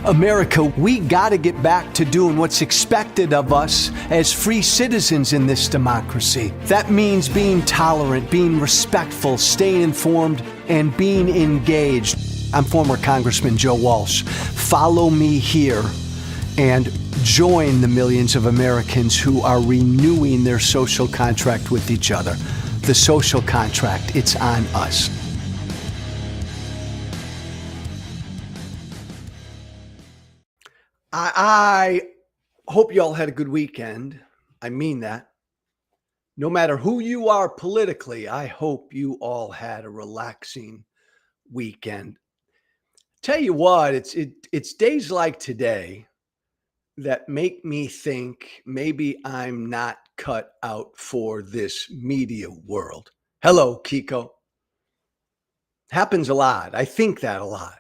America, we gotta get back to doing what's expected of us as free citizens in this democracy. That means being tolerant, being respectful, staying informed, and being engaged. I'm former Congressman Joe Walsh. Follow me here and join the millions of Americans who are renewing their social contract with each other. The social contract, it's on us. I hope you all had a good weekend. I mean that. No matter who you are politically, I hope you all had a relaxing weekend. Tell you what, it's days like today that make me think maybe I'm not cut out for this media world. Hello, Kiko. Happens a lot. I think that a lot.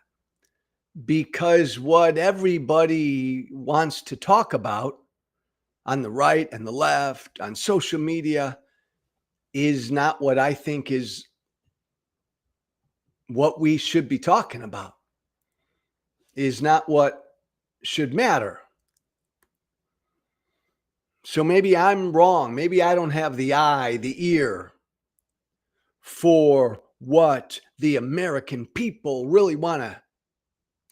Because what everybody wants to talk about on the right and the left, on social media, is not what I think is what we should be talking about, is not what should matter. So maybe I'm wrong. Maybe I don't have the eye, the ear for what the American people really want to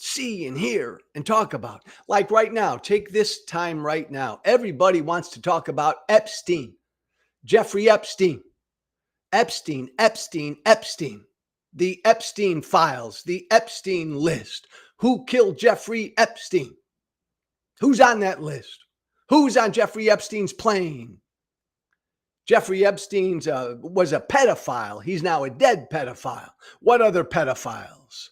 see and hear and talk about. Like right now, take this time right now. Everybody wants to talk about Epstein, Jeffrey Epstein, Epstein, the Epstein files, the Epstein list. Who killed Jeffrey Epstein? Who's on that list? Who's on Jeffrey Epstein's plane? Jeffrey Epstein was a pedophile. He's now a dead pedophile. What other pedophiles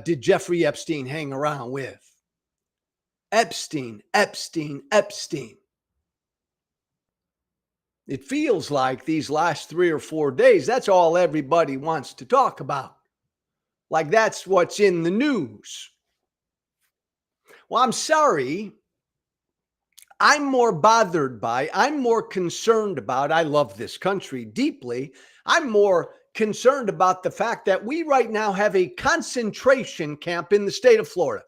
did Jeffrey Epstein hang around with? Epstein. It feels like these last 3 or 4 days, that's all everybody wants to talk about. Like that's what's in the news. Well, I'm sorry. I'm more bothered by, I'm more concerned about, I love this country deeply. I'm more concerned about the fact that we right now have a concentration camp in the state of Florida.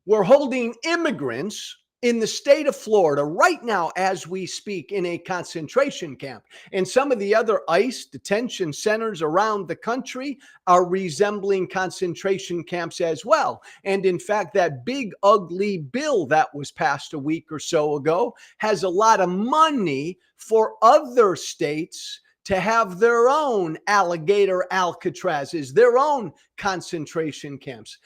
We're holding immigrants in the state of Florida right now as we speak in a concentration camp. And some of the other ICE detention centers around the country are resembling concentration camps as well. And in fact, that big ugly bill that was passed a week or so ago has a lot of money for other states to have their own alligator Alcatrazes, their own concentration camps.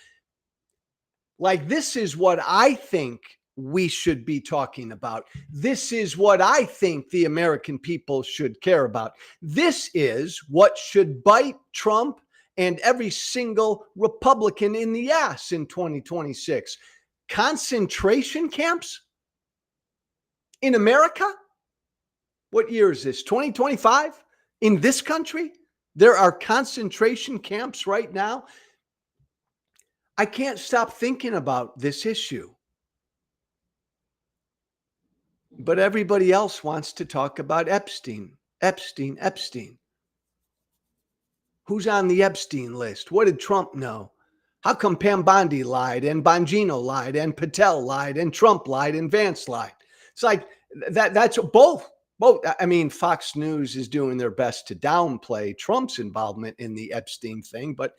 Like, this is what I think we should be talking about. This is what I think the American people should care about. This is what should bite Trump and every single Republican in the ass in 2026. Concentration camps in America? What year is this? 2025? In this country? There are concentration camps right now. I can't stop thinking about this issue. But everybody else wants to talk about Epstein. Who's on the Epstein list? What did Trump know? How come Pam Bondi lied and Bongino lied and Patel lied and Trump lied and Vance lied? It's like that's both. I mean, Fox News is doing their best to downplay Trump's involvement in the Epstein thing, but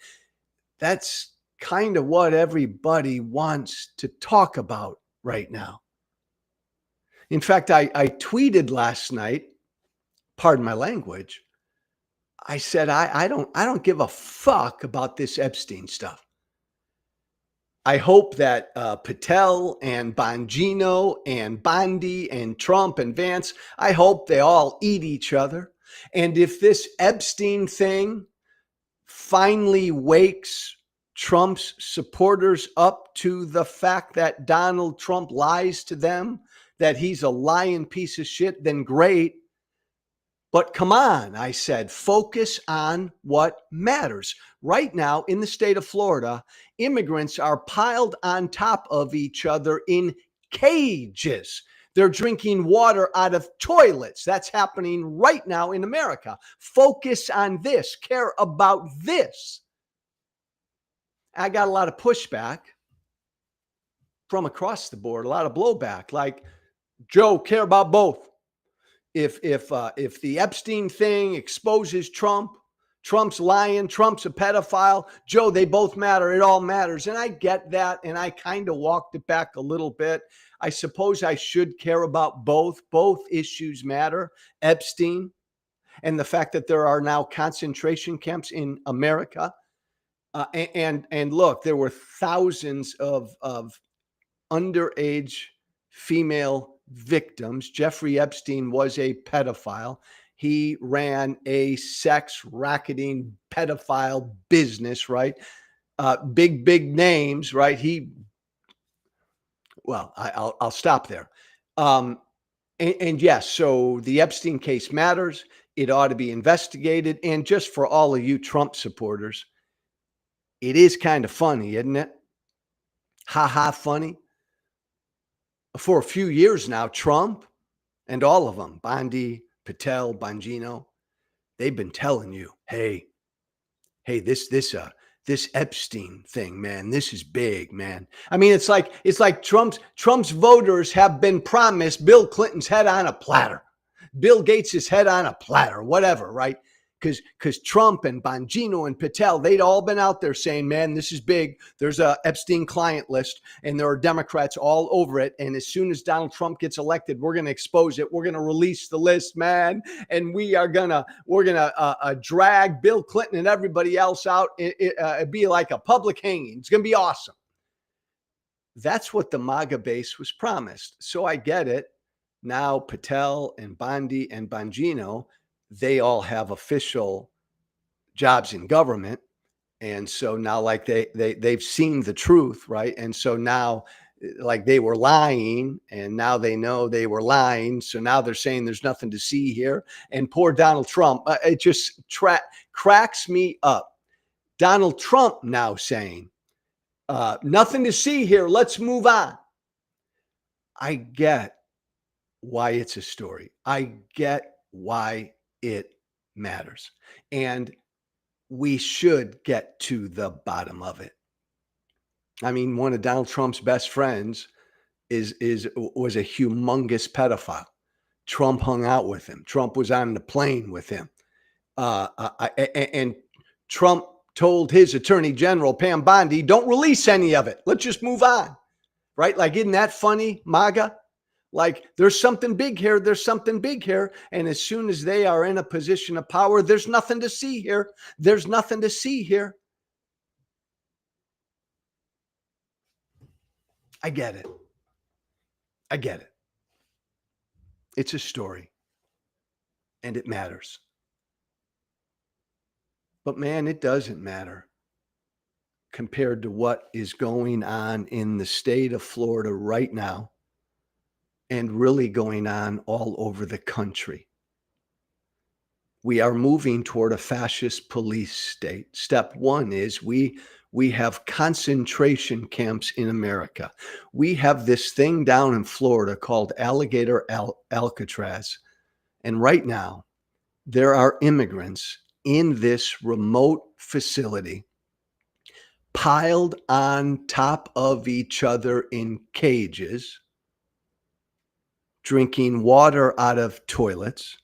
that's kind of what everybody wants to talk about right now. In fact, I tweeted last night, pardon my language, I said, I don't give a fuck about this Epstein stuff. I hope that Patel and Bongino and Bondi and Trump and Vance, I hope they all eat each other. And if this Epstein thing finally wakes Trump's supporters up to the fact that Donald Trump lies to them, that he's a lying piece of shit, then great. But come on, I said, focus on what matters. Right now in the state of Florida, immigrants are piled on top of each other in cages. They're drinking water out of toilets. That's happening right now in America. Focus on this. Care about this. I got a lot of pushback from across the board, a lot of blowback. Like, Joe, care about both. If the Epstein thing exposes Trump, Trump's lying, Trump's a pedophile, Joe, they both matter. It all matters. And I get that. And I kind of walked it back a little bit. I suppose I should care about both. Both issues matter. Epstein and the fact that there are now concentration camps in America. And look, there were thousands of underage female victims. Jeffrey Epstein was a pedophile. He ran a sex racketing pedophile business, right? Big names, right? I'll stop there. And yes, so the Epstein case matters. It ought to be investigated. And just for all of you Trump supporters, it is kind of funny, isn't it? Ha funny. For a few years now, Trump and all of them, Bondi, Patel, Bongino, they've been telling you, hey, this Epstein thing, man, this is big, man. I mean, it's like Trump's voters have been promised Bill Clinton's head on a platter, Bill Gates' head on a platter, whatever, right? Because Trump and Bongino and Patel, they'd all been out there saying, man, this is big. There's a Epstein client list and there are Democrats all over it. And as soon as Donald Trump gets elected, we're going to expose it. We're going to release the list, man. And we're going to drag Bill Clinton and everybody else out. It'd be like a public hanging. It's going to be awesome. That's what the MAGA base was promised. So I get it. Now Patel and Bondi and Bongino, they all have official jobs in government. And so now like they've seen the truth, right? And so now like they were lying and now they know they were lying. So now they're saying there's nothing to see here. And poor Donald Trump, it just cracks me up. Donald Trump now saying, nothing to see here. Let's move on. I get why it's a story. I get why it matters. And we should get to the bottom of it. I mean, one of Donald Trump's best friends was a humongous pedophile. Trump hung out with him. Trump was on the plane with him. And Trump told his attorney general, Pam Bondi, don't release any of it. Let's just move on. Right? Like, isn't that funny, MAGA? Like, there's something big here. There's something big here. And as soon as they are in a position of power, there's nothing to see here. There's nothing to see here. I get it. I get it. It's a story. And it matters. But man, it doesn't matter compared to what is going on in the state of Florida right now. And really going on all over the country. We are moving toward a fascist police state. Step one is we have concentration camps in America. We have this thing down in Florida called Alligator Alcatraz. And right now, there are immigrants in this remote facility piled on top of each other in cages, drinking water out of toilets,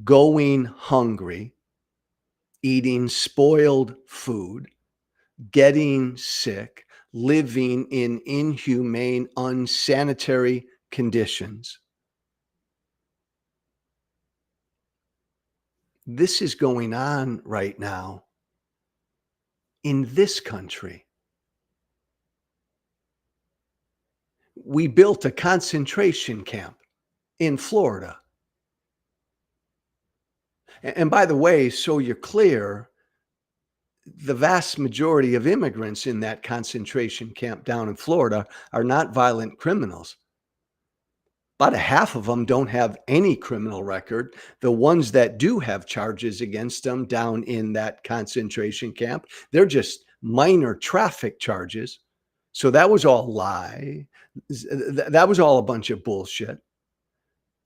going hungry, eating spoiled food, getting sick, living in inhumane, unsanitary conditions. This is going on right now in this country. We built a concentration camp in Florida. And by the way, so you're clear, the vast majority of immigrants in that concentration camp down in Florida are not violent criminals. About a half of them don't have any criminal record. The ones that do have charges against them down in that concentration camp, they're just minor traffic charges. So that was all lie. That was all a bunch of bullshit.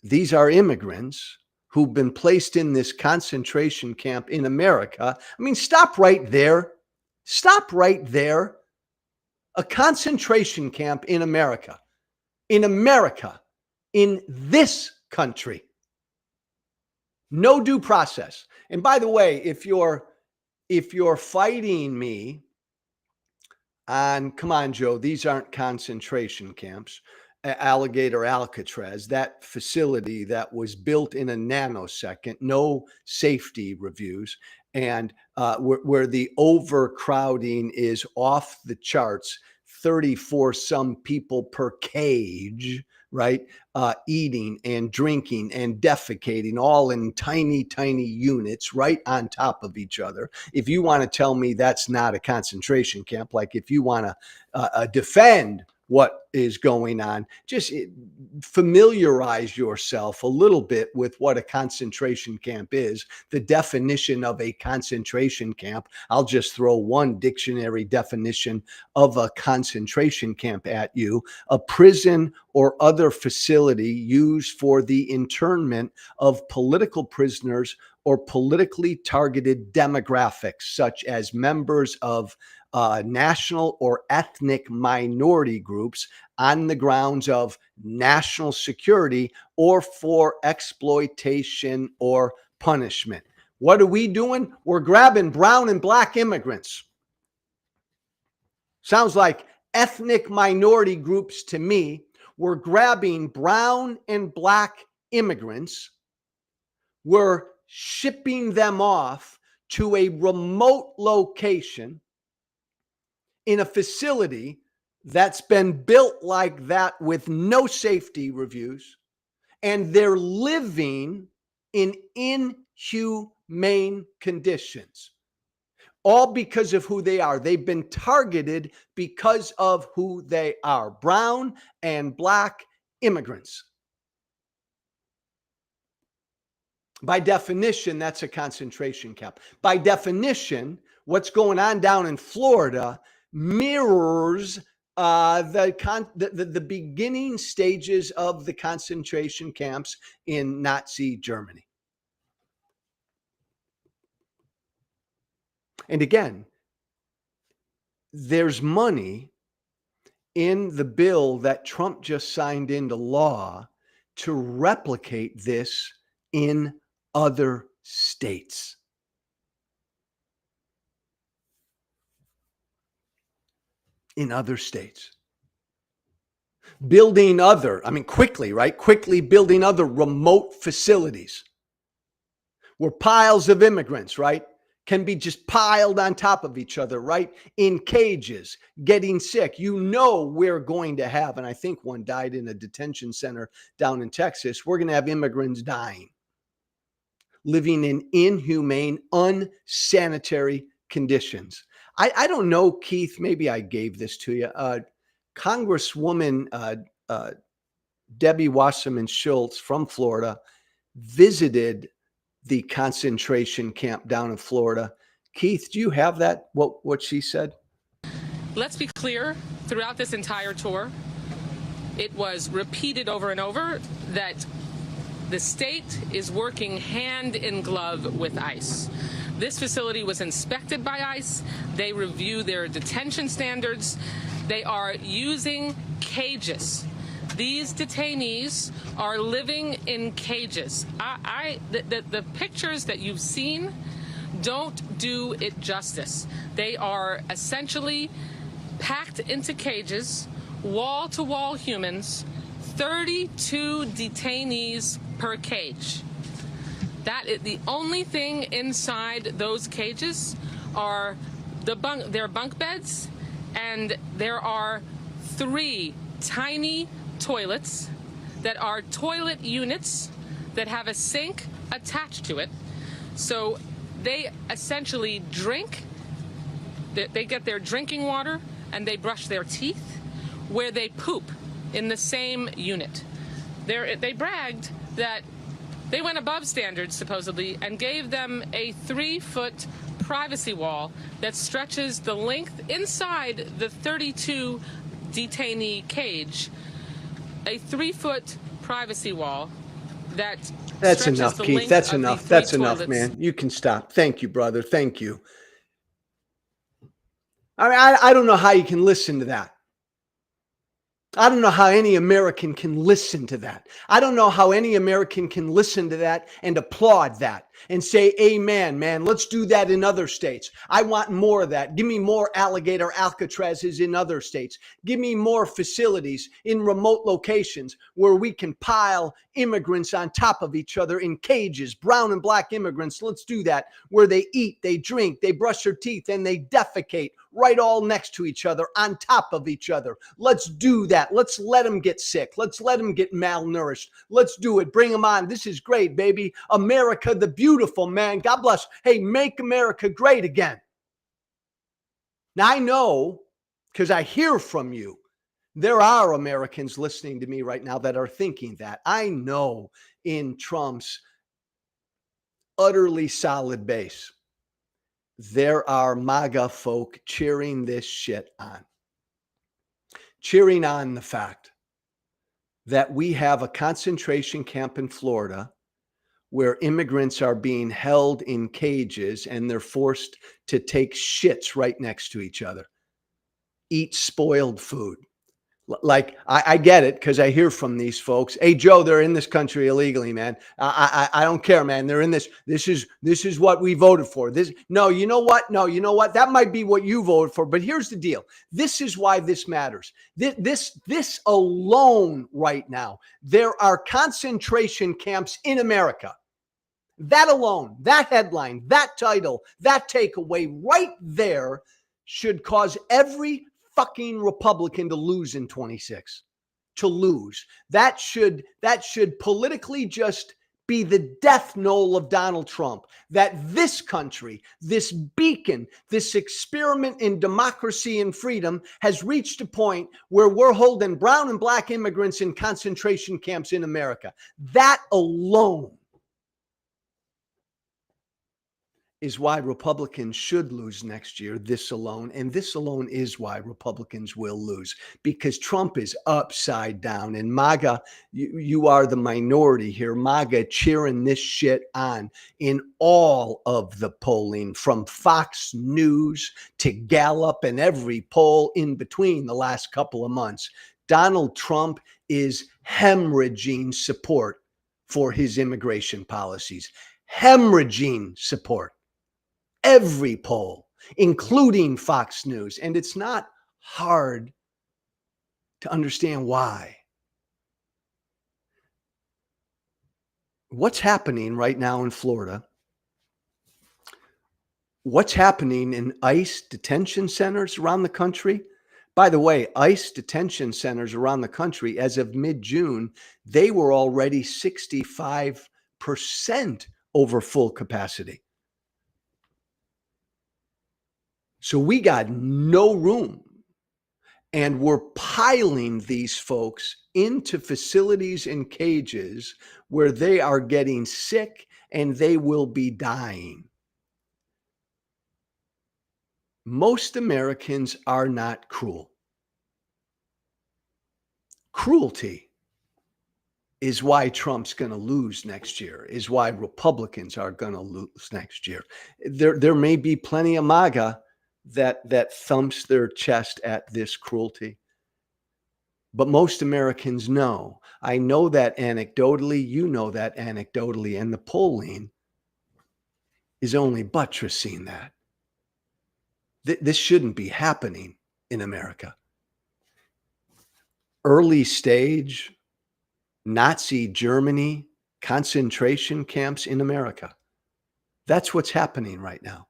These are immigrants who've been placed in this concentration camp in America. I mean, stop right there. Stop right there. a concentration camp in America, in this country. No due process. And by the way, if you're fighting me on, come on, Joe, these aren't concentration camps. Alligator Alcatraz, that facility that was built in a nanosecond, no safety reviews, and where the overcrowding is off the charts, 34 some people per cage, right? Eating and drinking and defecating all in tiny, tiny units right on top of each other. If you want to tell me that's not a concentration camp, like if you want to defend what is going on, just familiarize yourself a little bit with what a concentration camp is, the definition of a concentration camp. I'll just throw one dictionary definition of a concentration camp at you: a prison or other facility used for the internment of political prisoners or politically targeted demographics, such as members of national or ethnic minority groups on the grounds of national security or for exploitation or punishment. What are we doing? We're grabbing brown and black immigrants. Sounds like ethnic minority groups to me. We're grabbing brown and black immigrants. We're shipping them off to a remote location in a facility that's been built like that with no safety reviews, and they're living in inhumane conditions, all because of who they are. They've been targeted because of who they are: brown and black immigrants. By definition, that's a concentration camp. By definition, what's going on down in Florida mirrors the beginning stages of the concentration camps in Nazi Germany. And again, there's money in the bill that Trump just signed into law to replicate this in other states. In other states. Building other, quickly, right? Quickly building other remote facilities where piles of immigrants, right, can be just piled on top of each other, right? In cages, getting sick. You know, we're going to have, and I think one died in a detention center down in Texas. We're going to have immigrants dying, living in inhumane, unsanitary conditions. I don't know, Keith, maybe I gave this to you. Congresswoman Debbie Wasserman Schultz from Florida visited the concentration camp down in Florida. Keith, do you have that, what she said? Let's be clear, throughout this entire tour, it was repeated over and over that the state is working hand in glove with ICE. This facility was inspected by ICE. They review their detention standards. They are using cages. These detainees are living in cages. The pictures that you've seen don't do it justice. They are essentially packed into cages, wall-to-wall humans, 32 detainees per cage. That is the only thing inside those cages are their bunk beds, and there are 3 tiny toilets that are toilet units that have a sink attached to it. So they essentially drink, they get their drinking water and they brush their teeth, where they poop in the same unit. They bragged that they went above standards, supposedly, and gave them a 3-foot privacy wall that stretches the length inside the 32 detainee cage. A 3-foot privacy wall that's enough, Keith. That's enough. That's enough, man. You can stop. Thank you, brother. Thank you. I mean, I don't know how you can listen to that. I don't know how any American can listen to that. I don't know how any American can listen to that and applaud that and say, amen, man, let's do that in other states. I want more of that. Give me more alligator Alcatrazes in other states. Give me more facilities in remote locations where we can pile immigrants on top of each other in cages, brown and black immigrants. Let's do that, where they eat, they drink, they brush their teeth, and they defecate right all next to each other, on top of each other. Let's do that. Let's let them get sick. Let's let them get malnourished. Let's do it. Bring them on. This is great, baby. America the beautiful, man. God bless. Hey, make America great again. Now, I know, because I hear from you, there are Americans listening to me right now that are thinking that. I know in Trump's utterly solid base, there are MAGA folk cheering this shit on. Cheering on the fact that we have a concentration camp in Florida where immigrants are being held in cages and they're forced to take shits right next to each other, eat spoiled food. Like, I get it, because I hear from these folks. Hey, Joe, they're in this country illegally, man. I don't care, man. They're in this. This is what we voted for. No, you know what? No, you know what? That might be what you voted for. But here's the deal. This is why this matters. This alone right now, there are concentration camps in America. That alone, that headline, that title, that takeaway right there should cause every fucking Republican to lose in 26, to lose. That should politically just be the death knell of Donald Trump, that this country, this beacon, this experiment in democracy and freedom has reached a point where we're holding brown and black immigrants in concentration camps in America. That alone is why Republicans should lose next year, this alone. And this alone is why Republicans will lose, because Trump is upside down. And MAGA, you are the minority here. MAGA cheering this shit on in all of the polling, from Fox News to Gallup and every poll in between the last couple of months. Donald Trump is hemorrhaging support for his immigration policies, hemorrhaging support. Every poll, including Fox News. And it's not hard to understand why. What's happening right now in Florida? What's happening in ICE detention centers around the country? By the way, ICE detention centers around the country, as of mid-June, they were already 65% over full capacity. So we got no room, and we're piling these folks into facilities and cages where they are getting sick and they will be dying. Most Americans are not cruel. Cruelty is why Trump's going to lose next year, is why Republicans are going to lose next year. There may be plenty of MAGA that thumps their chest at this cruelty. But most Americans know. I know that anecdotally, you know that anecdotally, and the polling is only buttressing that. This shouldn't be happening in America. Early stage Nazi Germany concentration camps in America. That's what's happening right now.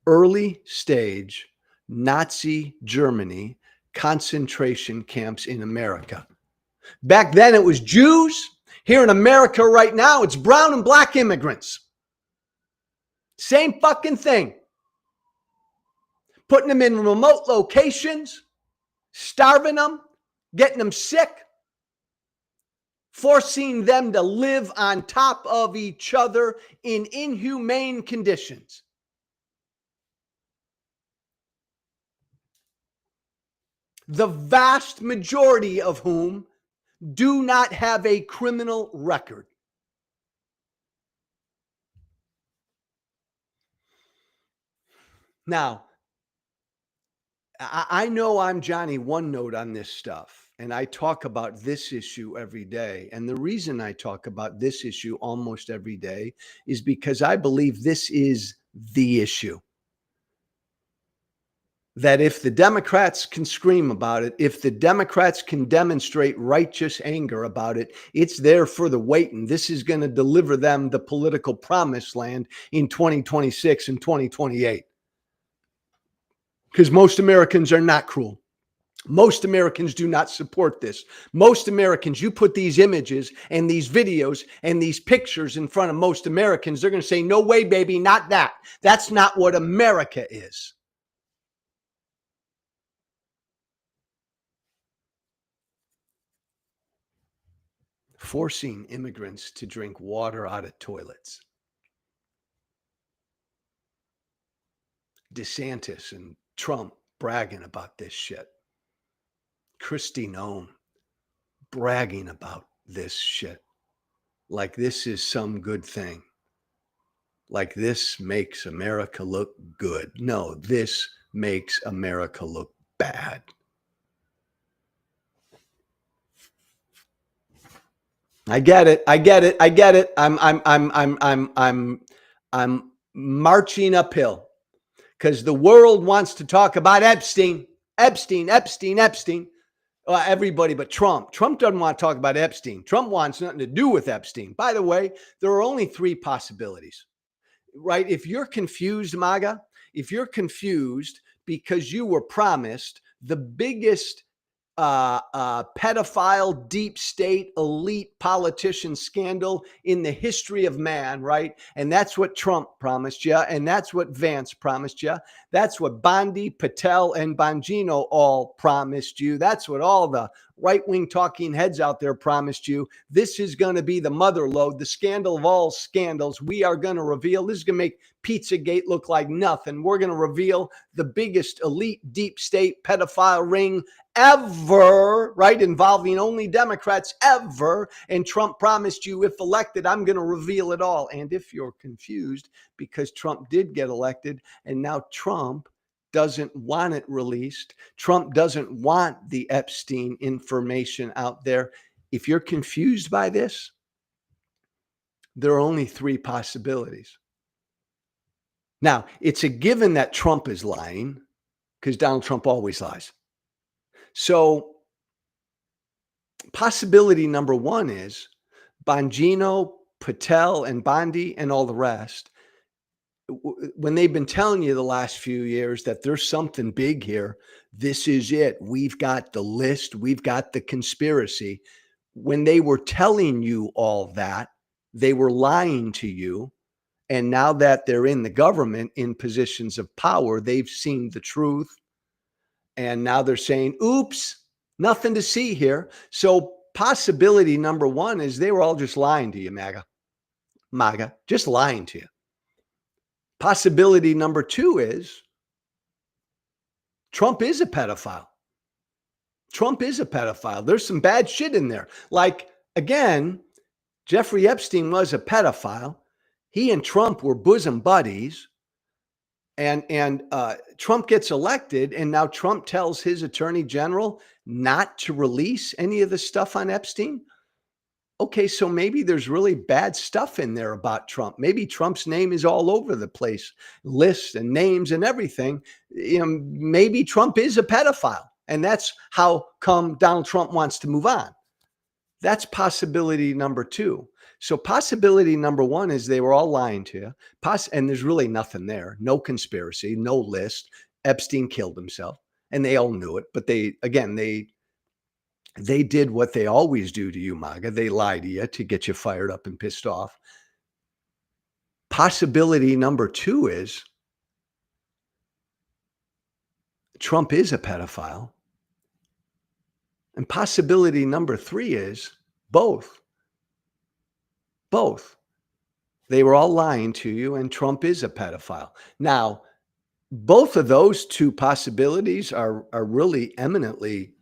Early stage Nazi Germany concentration camps in America. Back then it was Jews. Here in America right now, it's brown and black immigrants. Same fucking thing. Putting them in remote locations, starving them, getting them sick, forcing them to live on top of each other in inhumane conditions. The vast majority of whom do not have a criminal record. Now, I know I'm Johnny One Note on this stuff, and I talk about this issue every day. And the reason I talk about this issue almost every day is because I believe this is the issue. That if the Democrats can scream about it, if the Democrats can demonstrate righteous anger about it, it's there for the waiting. This is going to deliver them the political promised land in 2026 and 2028. Because most Americans are not cruel. Most Americans do not support this. Most Americans, you put these images and these videos and these pictures in front of most Americans, they're going to say, no way, baby, not that. That's not what America is. Forcing immigrants to drink water out of toilets. DeSantis and Trump bragging about this shit. Kristi Noem bragging about this shit. Like this is some good thing. Like this makes America look good. No, this makes America look bad. I get it. I'm marching uphill because the world wants to talk about Epstein. Everybody but Trump. Trump doesn't want to talk about Epstein. Trump wants nothing to do with Epstein. By the way, there are only three possibilities, right? If you're confused, MAGA, if you're confused because you were promised the biggest pedophile, deep state, elite politician scandal in the history of man, right? And that's what Trump promised you. And that's what Vance promised you. That's what Bondi, Patel, and Bongino all promised you. That's what all the right-wing talking heads out there promised you. This is going to be the mother lode, the scandal of all scandals. We are going to reveal, this is going to make Pizzagate look like nothing. We're going to reveal the biggest elite deep state pedophile ring ever, right? Involving only Democrats ever. And Trump promised you, if elected, I'm going to reveal it all. And if you're confused because Trump did get elected and now Trump doesn't want it released, Trump doesn't want the Epstein information out there. If you're confused by this, there are only three possibilities. Now, it's a given that Trump is lying because Donald Trump always lies. So possibility number one is Bongino, Patel, and Bondi, and all the rest, when they've been telling you the last few years that there's something big here, this is it. We've got the list. We've got the conspiracy. When they were telling you all that, they were lying to you. And now that they're in the government in positions of power, they've seen the truth. And now they're saying, oops, nothing to see here. So possibility number one is they were all just lying to you, MAGA, just lying to you. Possibility number two is Trump is a pedophile. Trump is a pedophile. There's some bad shit in there. Like, again, Jeffrey Epstein was a pedophile. He and Trump were bosom buddies. And Trump gets elected, and now Trump tells his attorney general not to release any of the stuff on Epstein. Okay, so maybe there's really bad stuff in there about Trump. Maybe Trump's name is all over the place, lists and names and everything. You know, maybe Trump is a pedophile, and that's how come Donald Trump wants to move on. That's possibility number two. So possibility number one is they were all lying to you. And there's really nothing there. No conspiracy, no list. Epstein killed himself, and they all knew it. But they did what they always do to you, MAGA. They lie to you to get you fired up and pissed off. Possibility number two is Trump is a pedophile. And possibility number three is both. Both. They were all lying to you, and Trump is a pedophile. Now, both of those two possibilities are really eminently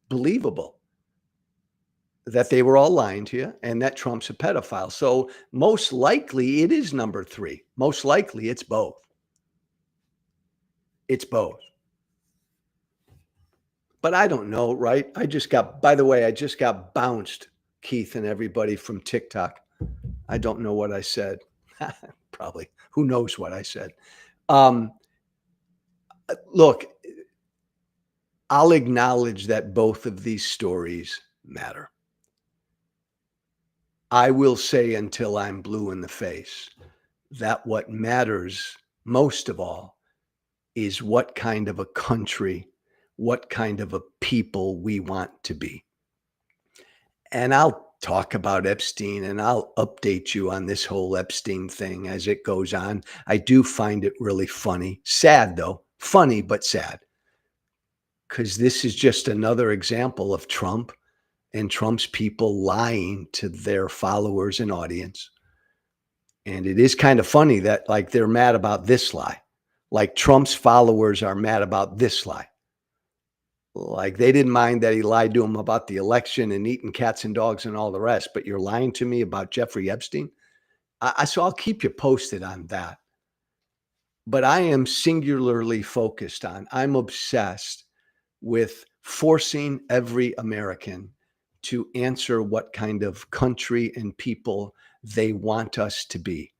believable. That they were all lying to you and that Trump's a pedophile. So most likely it is number three. Most likely it's both. It's both. But I don't know, right? By the way, I just got bounced, Keith and everybody, from TikTok. I don't know what I said. Probably. Who knows what I said? Um, Look, I'll acknowledge that both of these stories matter. I will say until I'm blue in the face that what matters most of all is what kind of a country, what kind of a people we want to be. And I'll talk about Epstein and I'll update you on this whole Epstein thing as it goes on. I do find it really funny, sad though, funny, but sad. Because this is just another example of Trump and Trump's people lying to their followers and audience. And it is kind of funny that like they're mad about this lie. Like Trump's followers are mad about this lie. Like they didn't mind that he lied to them about the election and eating cats and dogs and all the rest, but you're lying to me about Jeffrey Epstein. So I'll keep you posted on that. But I am singularly focused on, I'm obsessed with forcing every American to answer what kind of country and people they want us to be.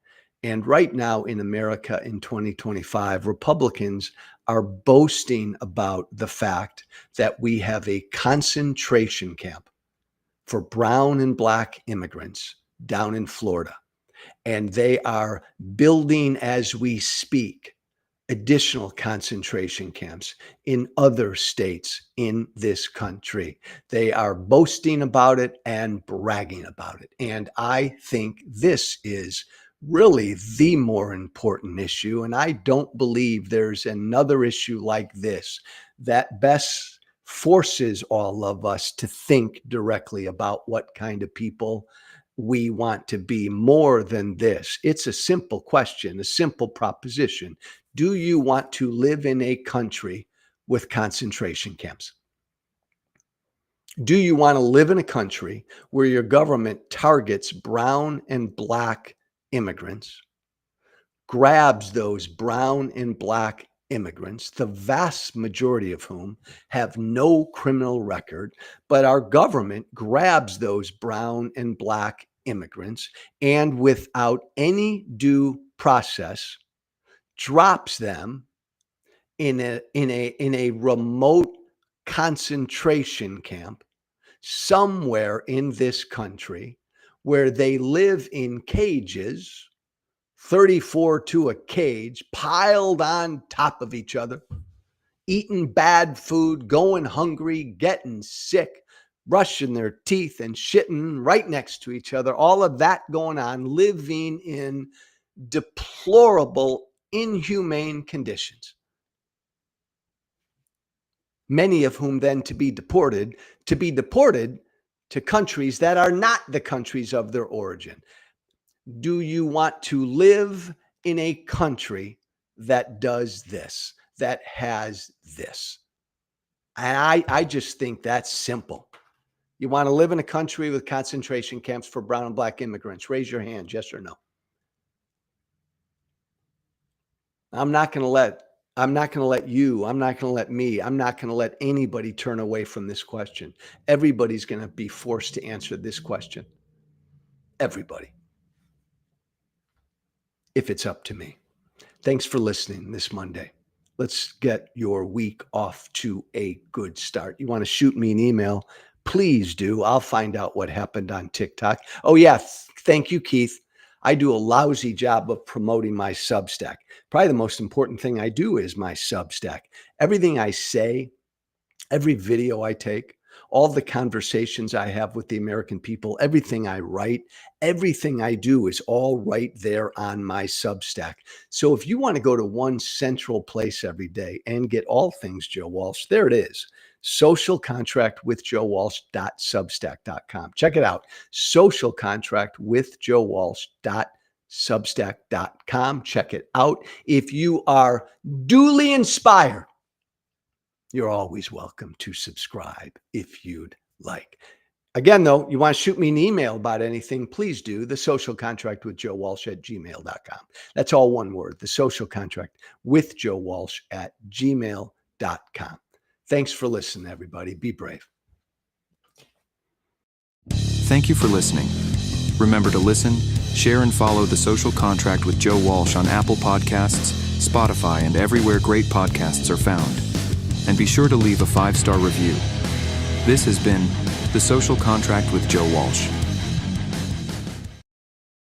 And right now in America in 2025, Republicans are boasting about the fact that we have a concentration camp for brown and black immigrants down in Florida. And they are building as we speak additional concentration camps in other states in this country. They are boasting about it and bragging about it. And I think this is really the more important issue. And I don't believe there's another issue like this that best forces all of us to think directly about what kind of people we want to be more than this. It's a simple question, a simple proposition. Do you want to live in a country with concentration camps? Do you want to live in a country where your government targets brown and black immigrants, grabs those brown and black immigrants, the vast majority of whom have no criminal record, but our government grabs those brown and black immigrants and without any due process drops them in a remote concentration camp somewhere in this country where they live in cages, 34 to a cage, piled on top of each other, eating bad food, going hungry, getting sick, brushing their teeth and shitting right next to each other. All of that going on, living in deplorable, inhumane conditions. Many of whom then to be deported to countries that are not the countries of their origin. Do you want to live in a country that does this, that has this? And I just think that's simple. You want to live in a country with concentration camps for brown and black immigrants? Raise your hand, yes or no. I'm not going to let you, I'm not going to let me, I'm not going to let anybody turn away from this question. Everybody's going to be forced to answer this question. Everybody. If it's up to me. Thanks for listening this Monday. Let's get your week off to a good start. You want to shoot me an email? Please do. I'll find out what happened on TikTok. Oh, yeah. Thank you, Keith. I do a lousy job of promoting my Substack. Probably the most important thing I do is my Substack. Everything I say, every video I take, all the conversations I have with the American people, everything I write, everything I do is all right there on my Substack. So if you want to go to one central place every day and get all things Joe Walsh, there it is. socialcontractwithjoewalsh.substack.com. Check it out. socialcontractwithjoewalsh.substack.com. Check it out. If you are duly inspired, you're always welcome to subscribe if you'd like. Again, though, you want to shoot me an email about anything, please do. The Social Contract with Joe Walsh at gmail.com. That's all one word. The Social Contract with Joe Walsh at gmail.com. Thanks for listening, everybody. Be brave. Thank you for listening. Remember to listen, share, and follow The Social Contract with Joe Walsh on Apple Podcasts, Spotify, and everywhere great podcasts are found. And be sure to leave a 5-star review. This has been The Social Contract with Joe Walsh.